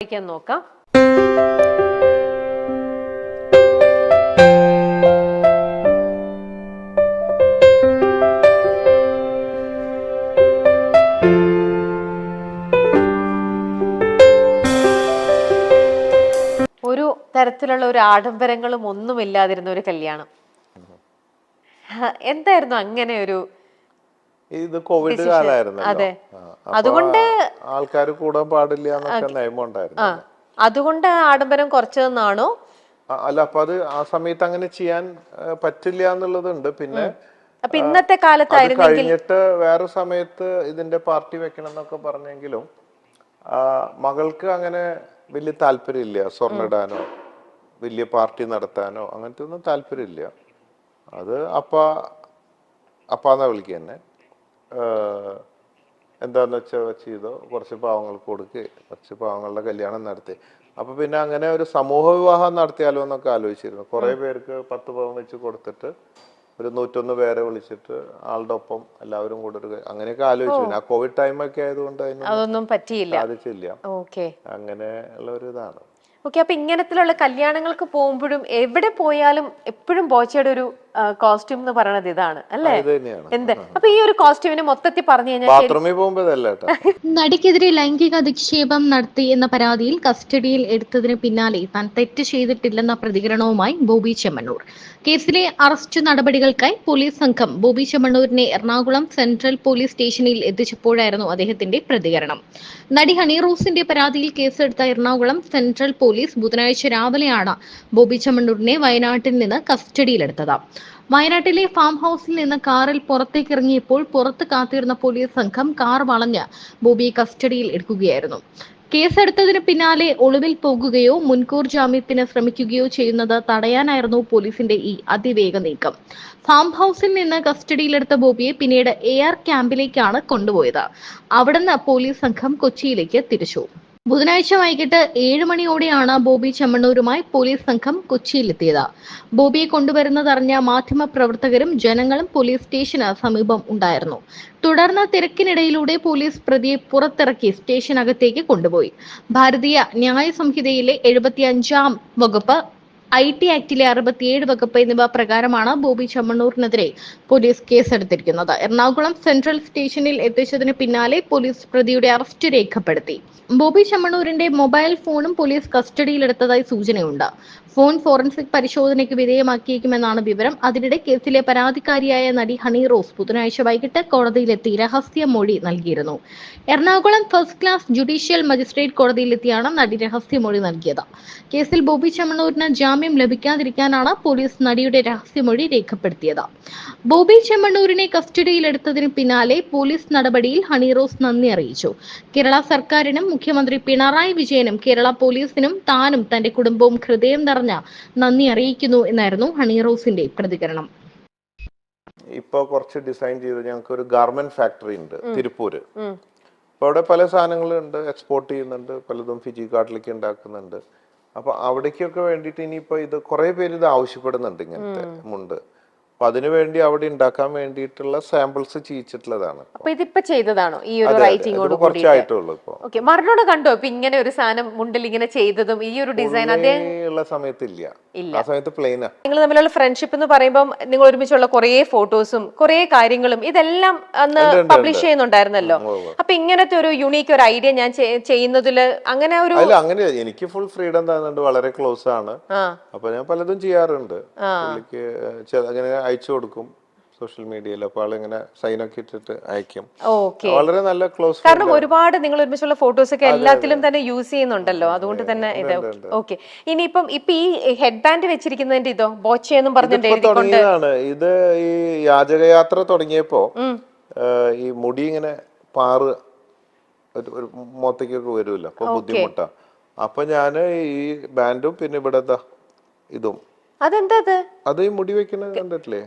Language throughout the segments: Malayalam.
നോക്കാം. ഒരു തരത്തിലുള്ള ഒരു ആഡംബരങ്ങളും ഒന്നുമില്ലാതിരുന്ന ഒരു കല്യാണം. എന്തായിരുന്നു അങ്ങനെ ഒരു? ഇത് കോവിഡ് കാലമായിരുന്നല്ലോ. അതുകൊണ്ട് ആൾക്കാർ കൂടാൻ പാടില്ല എന്നൊക്കെ നിയമം ഉണ്ടായിരുന്നു. അതുകൊണ്ട് ആഡംബരം കുറച്ചതെന്നാണോ? അല്ല, അപ്പൊ അത് ആ സമയത്ത് അങ്ങനെ ചെയ്യാൻ പറ്റില്ല എന്നുള്ളതുണ്ട്. പിന്നെ ഇന്നത്തെ കാലത്തായിരുന്നെങ്കിൽ കഴിഞ്ഞിട്ട് വേറെ സമയത്ത് ഇതിന്റെ പാർട്ടി വെക്കണം എന്നൊക്കെ പറഞ്ഞെങ്കിലും മകൾക്ക് അങ്ങനെ വലിയ താല്പര്യമില്ല. സ്വർണ്ണിടാനോ വലിയ പാർട്ടി നടത്താനോ അങ്ങനത്തെ ഒന്നും താല്പര്യമില്ല. അത് അപ്പാന്നാ വിളിക്കുക തന്നെ. എന്താന്ന് വെച്ചാൽ ചെയ്തോ, കുറച്ച് പാവങ്ങൾക്ക് കൊടുക്കുക, കുറച്ച് പാവങ്ങളുടെ കല്യാണം നടത്തി. അപ്പൊ പിന്നെ അങ്ങനെ ഒരു സമൂഹ വിവാഹം നടത്തിയാലോ എന്നൊക്കെ ആലോചിച്ചിരുന്നു. കുറെ പേർക്ക് 10 പവൻ വെച്ച് കൊടുത്തിട്ട് ഒരു 101 പേരെ വിളിച്ചിട്ട് ആളുടെ ഒപ്പം എല്ലാവരും കൂടെ ഒരു അങ്ങനെയൊക്കെ ആലോചിച്ചു. ആ കോവിഡ് ടൈമൊക്കെ ആയതുകൊണ്ട് അതൊന്നും പറ്റിയില്ല, സാധിച്ചില്ല. അങ്ങനെ ഉള്ള ഒരു ഇതാണ്. ഓക്കെ. അപ്പൊ ഇങ്ങനത്തിലുള്ള കല്യാണങ്ങൾക്ക് പോകുമ്പോഴും എവിടെ പോയാലും എപ്പോഴും ബോച്ചയുടെ ഒരു കോസ്റ്റ്യൂം എന്ന് പറയുന്നത് ഇതാണ് അല്ലേ? എന്ത് അപ്പൊ ഈ ഒരു കോസ്റ്റ്യൂമിന് മൊത്തത്തിൽ പറഞ്ഞു കഴിഞ്ഞാൽ നടിക്കെതിരെ ലൈംഗിക അധിക്ഷേപം നടത്തി എന്ന പരാതിയിൽ കസ്റ്റഡിയിൽ എടുത്തതിന് പിന്നാലെ താൻ തെറ്റ് ചെയ്തിട്ടില്ലെന്ന പ്രതികരണവുമായി ബോബി ചെമ്മണ്ണൂർ. കേസിലെ അറസ്റ്റ് നടപടികൾക്കായി പോലീസ് സംഘം ബോബി ചെമ്മണ്ണൂരിനെ എറണാകുളം സെൻട്രൽ പോലീസ് സ്റ്റേഷനിൽ എത്തിച്ചപ്പോഴായിരുന്നു അദ്ദേഹത്തിന്റെ പ്രതികരണം. നടി ഹണി റോസിന്റെ പരാതിയിൽ കേസെടുത്ത എറണാകുളം സെൻട്രൽ പോലീസ് ബുധനാഴ്ച രാവിലെയാണ് ബോബി ചെമ്മണ്ണൂരിനെ വയനാട്ടിൽ നിന്ന് കസ്റ്റഡിയിലെടുത്തത്. വയനാട്ടിലെ ഫാം ഹൌസിൽ നിന്ന് കാറിൽ പുറത്തേക്കിറങ്ങിയപ്പോൾ പുറത്ത് കാത്തിരുന്ന പോലീസ് സംഘം കാർ വളഞ്ഞ് ബോബിയെ കസ്റ്റഡിയിൽ എടുക്കുകയായിരുന്നു. കേസെടുത്തതിന് പിന്നാലെ ഒളിവിൽ പോകുകയോ മുൻകൂർ ജാമ്യത്തിന് ശ്രമിക്കുകയോ ചെയ്യുന്നത് തടയാനായിരുന്നു പോലീസിന്റെ ഈ അതിവേഗ നീക്കം. ഫാം ഹൌസിൽ നിന്ന് കസ്റ്റഡിയിലെടുത്ത ബോബിയെ പിന്നീട് AR ക്യാമ്പിലേക്കാണ് കൊണ്ടുപോയത്. അവിടുന്ന് പോലീസ് സംഘം കൊച്ചിയിലേക്ക് തിരിച്ചു. ബുധനാഴ്ച വൈകിട്ട് 7 മണിയോടെയാണ് ബോബി ചെമ്മണ്ണൂരുമായി പോലീസ് സംഘം കൊച്ചിയിലെത്തിയത്. ബോബിയെ കൊണ്ടുവരുന്നതറിഞ്ഞ മാധ്യമപ്രവർത്തകരും ജനങ്ങളും പോലീസ് സ്റ്റേഷന് സമീപം ഉണ്ടായിരുന്നു. തുടർന്ന് തിരക്കിനിടയിലൂടെ പോലീസ് പ്രതിയെ പുറത്തിറക്കി സ്റ്റേഷനകത്തേക്ക് കൊണ്ടുപോയി. ഭാരതീയ ന്യായ സംഹിതയിലെ 75-ാം വകുപ്പ്, IT ആക്ടിലെ 67 വകുപ്പ് എന്നിവ പ്രകാരമാണ് ബോബി ചെമ്മണ്ണൂരിനെതിരെ പോലീസ് കേസെടുത്തിരിക്കുന്നത്. എറണാകുളം സെൻട്രൽ സ്റ്റേഷനിൽ എത്തിച്ചതിന് പിന്നാലെ പോലീസ് പ്രതിയുടെ അറസ്റ്റ് രേഖപ്പെടുത്തി. ബോബി ചെമ്മണ്ണൂരിന്റെ മൊബൈൽ ഫോണും പോലീസ് കസ്റ്റഡിയിലെടുത്തതായി സൂചനയുണ്ട്. ഫോൺ ഫോറൻസിക് പരിശോധനയ്ക്ക് വിധേയമാക്കിയേക്കുമെന്നാണ് വിവരം. അതിനിടെ കേസിലെ പരാതിക്കാരിയായ നടി ഹണി റോസ് ബുധനാഴ്ച വൈകിട്ട് കോടതിയിലെത്തി രഹസ്യമൊഴി നൽകിയിരുന്നു. Ernakulam first class judicial magistrate കോടതിയിലെത്തിയാണ് നടി രഹസ്യമൊഴി നൽകിയത്. കേസിൽ ബോബി ചെമ്മണ്ണൂരിന് ജാമ്യം ലഭിക്കാതിരിക്കാനാണ് പോലീസ് നടിയുടെ രഹസ്യമൊഴി രേഖപ്പെടുത്തിയത്. ബോബി ചെമ്മണ്ണൂരിനെ കസ്റ്റഡിയിലെടുത്തതിന് പിന്നാലെ പോലീസ് നടപടിയിൽ ഹണി റോസ് നന്ദി അറിയിച്ചു. കേരള സർക്കാരിനും മുഖ്യമന്ത്രി പിണറായി വിജയനും കേരള പോലീസിനും താനും തന്റെ കുടുംബവും ഹൃദയം നിറഞ്ഞ നന്ദി അറിയിക്കുന്നു എന്നായിരുന്നു ഹണി റോസിന്റെ പ്രതികരണം. ഇപ്പൊ കുറച്ച് ഡിസൈൻ ചെയ്ത് ഞങ്ങൾക്ക് ഒരു ഗാർമെന്റ് ഫാക്ടറി ഉണ്ട് തിരുപ്പൂര്. അപ്പൊ അവിടെ പല സാധനങ്ങളുണ്ട്, എക്സ്പോർട്ട് ചെയ്യുന്നുണ്ട്, പലതും ഫിജി കാർഡിലേക്ക് ഉണ്ടാക്കുന്നുണ്ട്. അപ്പൊ അവിടേക്കൊക്കെ വേണ്ടിയിട്ട് ഇനിയിപ്പോ ഇത് കുറെ പേര് ഇത് ആവശ്യപ്പെടുന്നുണ്ട് ഇങ്ങനത്തെ മുണ്ട്. അപ്പൊ അതിനുവേണ്ടി അവിടെ ഉണ്ടാക്കാൻ വേണ്ടിയിട്ടുള്ള സാമ്പിൾസ് ചെയ്യിച്ചിട്ടുള്ളതാണ്. അപ്പൊ ഇതിപ്പോ ചെയ്തതാണോ ഈ ഒരു റൈറ്റിംഗോട് കുറച്ചായിട്ടുള്ളൂ ഇപ്പൊ? ഓക്കെ. മറിനോട് കണ്ടോ ഇപ്പൊ ഇങ്ങനെ ഒരു സാധനം മുണ്ടിൽ ഇങ്ങനെ ചെയ്തതും ഈ ഒരു ഡിസൈൻ ഉള്ള സമയത്തില്ല, ആ സമയത്ത് പ്ലെയിനാ. നിങ്ങൾ തമ്മിലുള്ള ഫ്രണ്ട്ഷിപ്പ് എന്ന് പറയുമ്പോൾ നിങ്ങൾ ഒരുമിച്ചുള്ള കുറെ ഫോട്ടോസും കുറെ കാര്യങ്ങളും ഇതെല്ലാം അന്ന് പബ്ലിഷ് ചെയ്യുന്നുണ്ടായിരുന്നല്ലോ. അപ്പൊ ഇങ്ങനത്തെ ഒരു യുണീക്ക് ഒരു ഐഡിയ ഞാൻ ചെയ്യുന്നതില് അങ്ങനെ ഒരു അങ്ങനെ എനിക്ക് ഫുൾ ഫ്രീഡം തന്നുണ്ട്, വളരെ ക്ലോസ് ആണ്. അപ്പൊ ഞാൻ പലതും ചെയ്യാറുണ്ട്. അങ്ങനെ അയച്ചു കൊടുക്കും സോഷ്യൽ മീഡിയയിൽ. അപ്പൊ ആളിങ്ങനെ സൈനൊക്കെ ഇട്ടിട്ട് അയക്കും. വളരെ നല്ല ക്ലോസ്. കാരണം ഒരുപാട് നിങ്ങൾ ഒരുമിച്ചുള്ള ഫോട്ടോസ് ഒക്കെ എല്ലാത്തിലും തന്നെ യൂസ് ചെയ്യുന്നുണ്ടല്ലോ, അതുകൊണ്ട് തന്നെ ഇത് ഓക്കെ. ഇനിയിപ്പം ഈ ഹെഡ് ബാൻഡ് വെച്ചിരിക്കുന്നതിന്റെ ഇതോ ബോച്ചെന്നും പറഞ്ഞിട്ടുണ്ട്. ഇത് ഈ യാചകയാത്ര തുടങ്ങിയപ്പോ ഈ മുടി ഇങ്ങനെ പാറ് ഒരു മൊത്തക്കൊക്കെ വരുമല്ലോ, അപ്പൊ ബുദ്ധിമുട്ടാ. അപ്പൊ ഞാന് ഈ ബാൻഡും പിന്നെ ഇവിടെ ഇതും അതെന്താ അത് ഈ മുടി വെക്കുന്നത് കണ്ടിട്ടില്ലേ?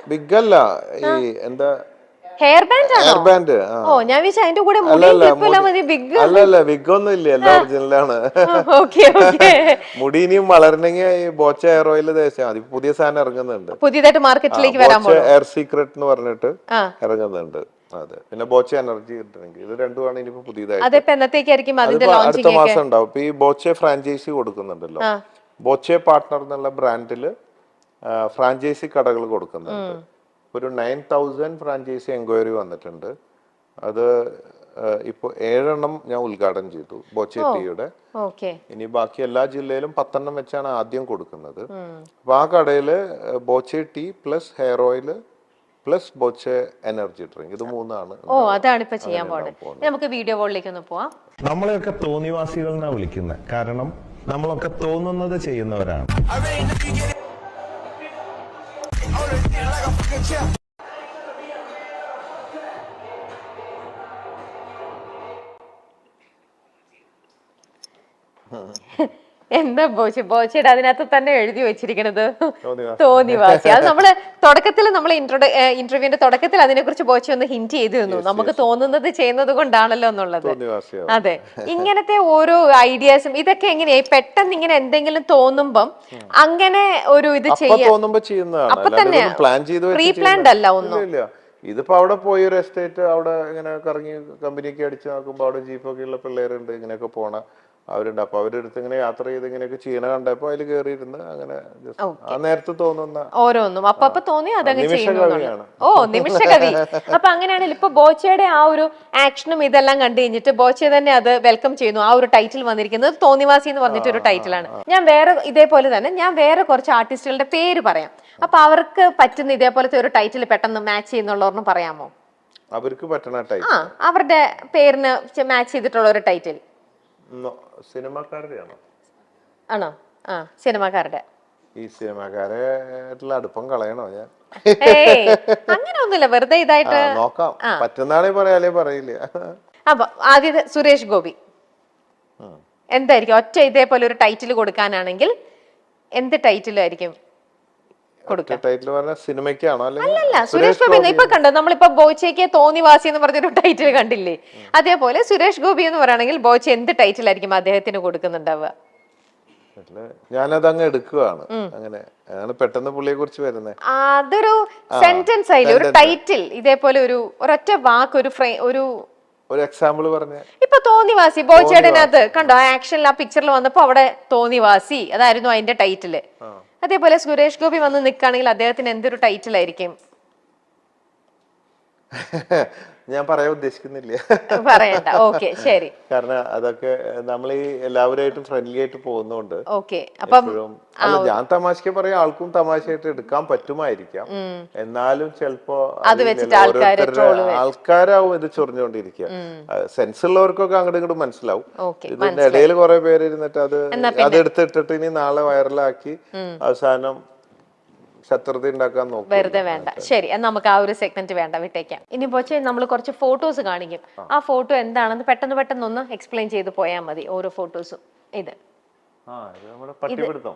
ബിഗ് അല്ല, ഈ എന്താ ഹെയർ ബാൻഡ്. ഓ ഞാൻ വിചാരിച്ചു അതിന്റെ കൂടെ അല്ലല്ല, ബിഗ് ഒന്നും ഇല്ല, എല്ലാം ഒറിജിനലാണ്. മുടി ഇനിയും വളരണമെങ്കിൽ ഈ ബോച്ച ഹെയർ ഓയിൽ തേച്ചാൽ മതി. പുതിയ സാധനം ഇറങ്ങുന്നുണ്ട്, പുതിയതായിട്ട് മാർക്കറ്റിലേക്ക് വരാൻ എയർ സീക്രട്ട് എന്ന് പറഞ്ഞിട്ട് ഇറങ്ങുന്നുണ്ട്. അതെ, പിന്നെ ബോച്ചെ എനർജി ഡ്രിങ്ക്, ഇത് രണ്ടുമാണ് ഇനിയിപ്പോ പുതിയതായിട്ട്. അതിപ്പോ എന്നത്തേക്കായിരിക്കും അതിന്റെ അടുത്ത ലോഞ്ചിങ്? മാസം ഉണ്ടാവും. ഇപ്പൊ ഈ ബോച്ചെ ഫ്രാഞ്ചൈസി കൊടുക്കുന്നുണ്ടല്ലോ, ബോച്ചെ പാർട്ട്ണർ എന്നുള്ള ബ്രാൻഡില് ഫ്രാഞ്ചൈസി കടകൾ കൊടുക്കുന്നുണ്ട്. ഒരു 9000 ഫ്രാഞ്ചൈസി എൻക്വയറി വന്നിട്ടുണ്ട്. അത് ഇപ്പൊ 7 ഞാൻ ഉദ്ഘാടനം ചെയ്തു ബോച്ചെ ടീയുടെ. ഇനി ബാക്കി എല്ലാ ജില്ലയിലും 10 വെച്ചാണ് ആദ്യം കൊടുക്കുന്നത്. അപ്പൊ ആ കടയില് Boche tea plus hair oil plus Boche energy drink, ഇത് 3 അതാണ് ഇപ്പൊ ചെയ്യാൻ പോകുന്നത്. നമുക്ക് വീഡിയോ കോളിലേക്ക് ഒന്ന് പോവാം. നമ്മളെയൊക്കെ തോന്നിവാസികൾ എന്നാ വിളിക്കുന്നത്, കാരണം നമ്മളൊക്കെ തോന്നുന്നത് ചെയ്യുന്നവരാണ്. എന്താ ബോച്ചയുടെ അതിനകത്ത് തന്നെ എഴുതി വെച്ചിരിക്കണത് തോന്നിവാസി. അത് നമ്മള് തുടക്കത്തിൽ നമ്മൾ ഇന്റർവ്യൂവിന്റെ തുടക്കത്തിൽ അതിനെ കുറിച്ച് ബോച്ച ഒന്ന് ഹിന്റ് ചെയ്തിരുന്നു, നമുക്ക് തോന്നുന്നത് ചെയ്യുന്നത് കൊണ്ടാണല്ലോ എന്നുള്ളത്. അതെ, ഇങ്ങനത്തെ ഓരോ ഐഡിയാസും ഇതൊക്കെ എങ്ങനെയാ പെട്ടെന്ന് ഇങ്ങനെ എന്തെങ്കിലും തോന്നുമ്പം അങ്ങനെ ഒരു ഇത് ചെയ്യാം അപ്പൊ തന്നെ പ്രീ പ്ലാൻഡ് അല്ല ഒന്നും. ഇതിപ്പോ അവിടെ പോയി ഒരു എസ്റ്റേറ്റ് അവിടെ ഇങ്ങനെ കറങ്ങി കമ്പനിയൊക്കെ അടിച്ച് നോക്കുമ്പോ അവിടെ ജീപ്പൊക്കെ ഉള്ള പിള്ളേരുണ്ട്, ഇങ്ങനെയൊക്കെ പോണ അവരുണ്ട്. അപ്പൊ അവരെടുത്ത് ഇങ്ങനെ യാത്ര ചെയ്ത് ഇങ്ങനെയൊക്കെ ചെയ്യണ കണ്ടപ്പോ അതിൽ കയറിയിരുന്ന് അങ്ങനെ ആ നേരത്തെ തോന്നുന്ന ഓരോന്നും അപ്പൊ തോന്നി അതങ്ങ് ചെയ്യുന്നു. നിമിഷകവി. അപ്പൊ അങ്ങനെയാണെങ്കിൽ ഇപ്പൊ ബോച്ചയുടെ ആ ഒരു ആക്ഷനും ഇതെല്ലാം കണ്ടു കഴിഞ്ഞിട്ട് ബോച്ച തന്നെ അത് വെൽക്കം ചെയ്യുന്നു. ആ ഒരു ടൈറ്റിൽ വന്നിരിക്കുന്നത് തോന്നിവാസി എന്ന് പറഞ്ഞിട്ട് ഒരു ടൈറ്റിലാണ്. ഞാൻ ഇതേപോലെ തന്നെ ഞാൻ വേറെ കുറച്ച് ആർട്ടിസ്റ്റുകളുടെ പേര് പറയാം. അപ്പൊ അവർക്ക് പറ്റുന്ന ഇതേപോലത്തെ ഒരു ടൈറ്റിൽ പെട്ടെന്ന് മാച്ച് ചെയ്യുന്നുള്ളവരെന്ന് പറയാമോ? അവർക്ക് പറ്റുന്ന ടൈറ്റിൽ, അവരുടെ പേരിന് മാച്ച് ചെയ്തിട്ടുള്ള ഒരു ടൈറ്റിൽ. സിനിമാക്കാരുടെ ആണോ? സിനിമാക്കാരുടെ. ഈ സിനിമാക്കാരായിട്ടുള്ള അടുപ്പം കളയണോ ഞാൻ? അങ്ങനെ ഒന്നുമില്ല, വെറുതെ ഇതായിട്ട് നോക്കാം, പറ്റുന്നാളെ പറയാലേ പറയില്ല. അപ്പൊ ആദ്യത്തെ സുരേഷ് ഗോപി എന്തായിരിക്കും ഒറ്റ ഇതേപോലെ ഒരു ടൈറ്റിൽ കൊടുക്കാനാണെങ്കിൽ എന്ത് ടൈറ്റിലായിരിക്കും സിനിമയ്ക്കാണോ? അല്ലല്ല, സുരേഷ് ഗോപി. ഇപ്പൊ കണ്ടോ, നമ്മളിപ്പോ ബോച്ചയ്ക്ക് തോന്നിവാസി എന്ന് പറഞ്ഞൊരു ടൈറ്റിൽ കണ്ടില്ലേ? അതേപോലെ സുരേഷ് ഗോപി എന്ന് പറയുകയാണെങ്കിൽ ബോച്ച എന്ത് ടൈറ്റിലായിരിക്കും അദ്ദേഹത്തിന് കൊടുക്കുന്നുണ്ടാവുക? ഞാനത് അങ്ങ് എടുക്കുകയാണ്, അങ്ങനെ പെട്ടെന്ന് പുള്ളിയെ കുറിച്ച് വരുന്നത്. അതൊരു സെന്റൻസ് ആയില്ലേ, ഒരു ടൈറ്റിൽ ഇതേപോലെ ഒരു ഒരൊറ്റ വാക്ക്, ഒരു എക്സാമ്പിൾ പറഞ്ഞ ഇപ്പൊ തോന്നിവാസി ബോച്ചേടനകത്ത് കണ്ടോ, ആക്ഷനിൽ ആ പിക്ചറിൽ വന്നപ്പോ അവിടെ തോന്നിവാസി അതായിരുന്നു അതിന്റെ ടൈറ്റില്. അതേപോലെ സുരേഷ് ഗോപി വന്ന് നിൽക്കുകയാണെങ്കിൽ അദ്ദേഹത്തിന് എന്തൊരു ടൈറ്റിൽ ആയിരിക്കും? ഞാൻ പറയാൻ ഉദ്ദേശിക്കുന്നില്ല, പറയണ്ട. ഓക്കെ, ശരി. കാരണം അതൊക്കെ നമ്മൾ ഈ എല്ലാവരുമായിട്ടും ഫ്രണ്ട്ലി ആയിട്ട് പോകുന്നോണ്ട്. അല്ല, ഞാൻ തമാശക്ക് പറയാം, ആൾക്കും തമാശയായിട്ട് എടുക്കാൻ പറ്റുമായിരിക്കാം. എന്നാലും ചിലപ്പോ ആൾക്കാരാവും ഇത് ചൊറിഞ്ഞോണ്ടിരിക്കുക. സെൻസ് ഉള്ളവർക്കൊക്കെ അങ്ങോട്ടും ഇങ്ങോട്ടും മനസ്സിലാവും. ഇതിന്റെ ഇടയിൽ കുറെ പേര് ഇരുന്നിട്ട് അതെടുത്തിട്ടിട്ട് ഇനി നാളെ വൈറലാക്കി അവസാനം ശത്രുത ഉണ്ടാക്കാൻ നോക്കും. വെറുതെ വേണ്ട. ശരി, നമുക്ക് ആ ഒരു സെഗ്മെന്റ് വേണ്ട, വിട്ടേക്കാം. ഇനി പോച്ചേ നമ്മൾ കുറച്ച് ഫോട്ടോസ് കാണിക്കും. ആ ഫോട്ടോ എന്താണെന്ന് പെട്ടെന്ന് ഒന്ന് എക്സ്പ്ലെയിൻ ചെയ്ത് പോയാൽ മതി, ഓരോ ഫോട്ടോസും. ഇത് നമ്മുടെ പട്ടിപിടുത്തം.